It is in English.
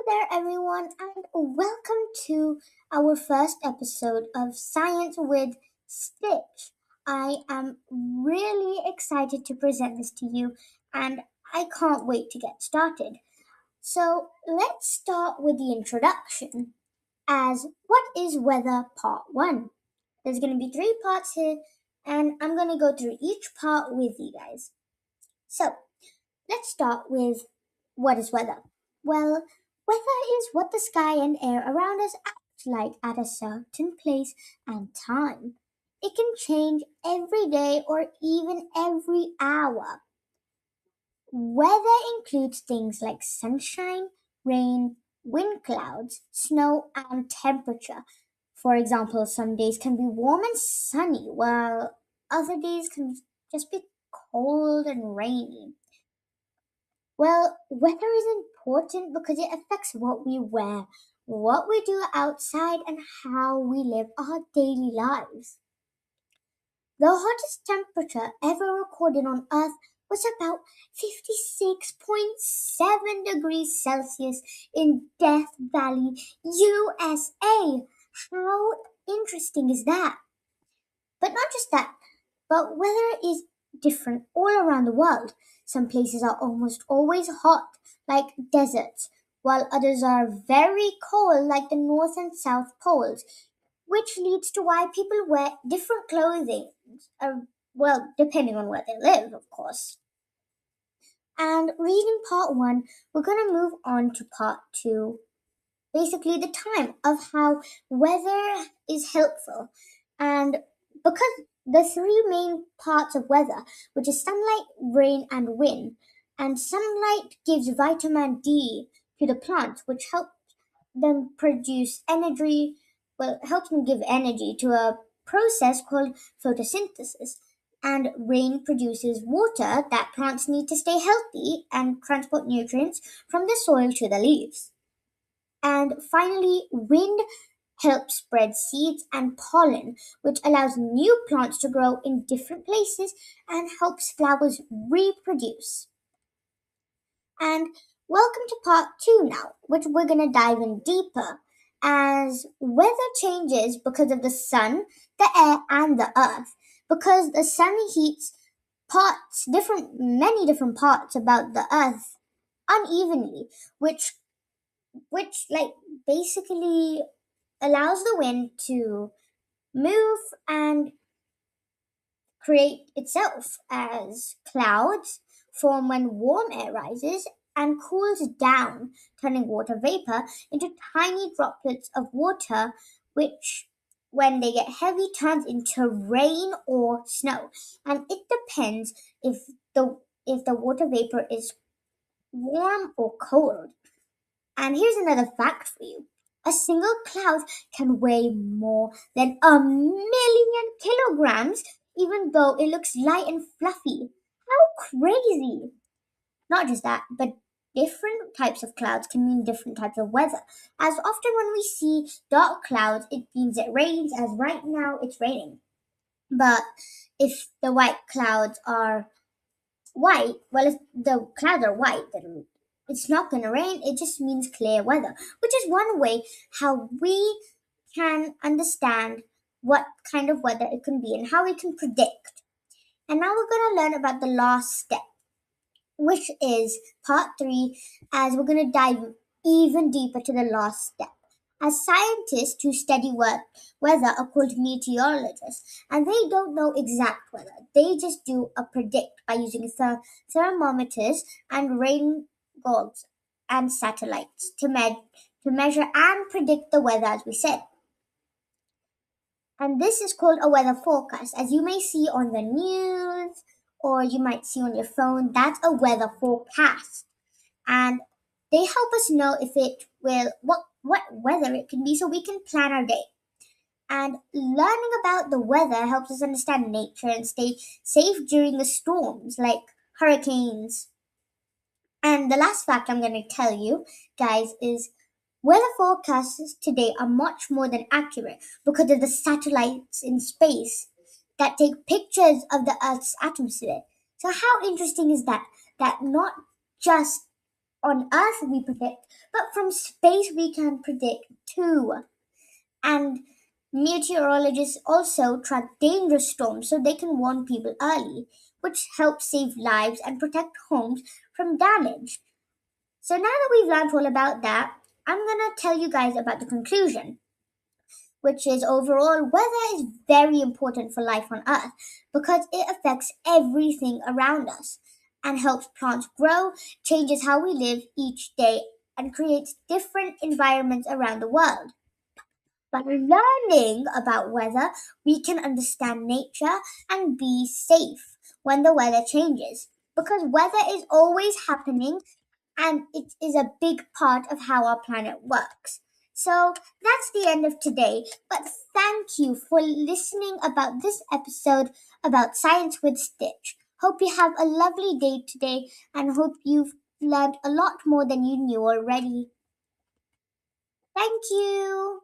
there, everyone, and welcome to our first episode of Science with Stitch. I am really excited to present this to you, and I can't wait to get started. So, let's start with the introduction. As what is weather part 1? There's going to be 3 parts here, and I'm going to go through each part with you guys. So, let's start with what is weather? Well, weather is what the sky and air around us act like at a certain place and time. It can change every day or even every hour. Weather includes things like sunshine, rain, wind clouds, snow, and temperature. For example, some days can be warm and sunny, while other days can just be cold and rainy. Well, weather is important because it affects what we wear, what we do outside, and how we live our daily lives. The hottest temperature ever recorded on Earth was about 56.7 degrees Celsius in Death Valley, USA. How interesting is that? But not just that, but weather is different all around the world. Some places are almost always hot, like deserts, while others are very cold, like the North and South Poles, which leads to why people wear different clothing. Depending on where they live, of course. And reading part 1, we're going to move on to part 2, basically the time of how weather is helpful. And because the 3 main parts of weather, which is sunlight, rain, and wind, and sunlight gives vitamin D to the plants, which helps them produce energy, helps them give energy to a process called photosynthesis. And rain produces water that plants need to stay healthy and transport nutrients from the soil to the leaves. And finally, wind helps spread seeds and pollen, which allows new plants to grow in different places and helps flowers reproduce. And welcome to part 2 now, which we're going to dive in deeper as weather changes because of the sun, the air, and the earth. Because the sun heats many different parts about the earth unevenly, which like basically allows the wind to move and create itself as clouds form when warm air rises and cools down, turning water vapor into tiny droplets of water, which when they get heavy turns into rain or snow. And it depends if the water vapor is warm or cold. And here's another fact for you. A single cloud can weigh more than 1,000,000 kilograms, even though it looks light and fluffy. How crazy! Not just that, but different types of clouds can mean different types of weather. As often when we see dark clouds, it means it rains, as right now it's raining. But if the white clouds are white, well, if the clouds are white, then it's not going to rain. It just means clear weather, which is one way how we can understand what kind of weather it can be and how we can predict. And now we're going to learn about the last step, which is part 3, as we're going to dive even deeper to the last step. As scientists who study weather are called meteorologists, and they don't know exact weather. They just do a predict by using thermometers and rain goggles and satellites to measure and predict the weather, as we said. And this is called a weather forecast. As you may see on the news or you might see on your phone, that's a weather forecast. And they help us know if it will what weather it can be so we can plan our day. And learning about the weather helps us understand nature and stay safe during the storms like hurricanes. And the last fact I'm going to tell you, guys, is weather forecasts today are much more than accurate because of the satellites in space that take pictures of the Earth's atmosphere. So how interesting is that? That not just on Earth we predict, but from space we can predict too. And meteorologists also track dangerous storms so they can warn people early, which helps save lives and protect homes from damage. So now that we've learned all about that, I'm gonna tell you guys about the conclusion, which is overall weather is very important for life on Earth because it affects everything around us and helps plants grow, changes how we live each day, and creates different environments around the world. By learning about weather, we can understand nature and be safe when the weather changes because weather is always happening and it is a big part of how our planet works. So that's the end of today, but thank you for listening about this episode about Science with Stitch. Hope you have a lovely day today and hope you've learned a lot more than you knew already. Thank you.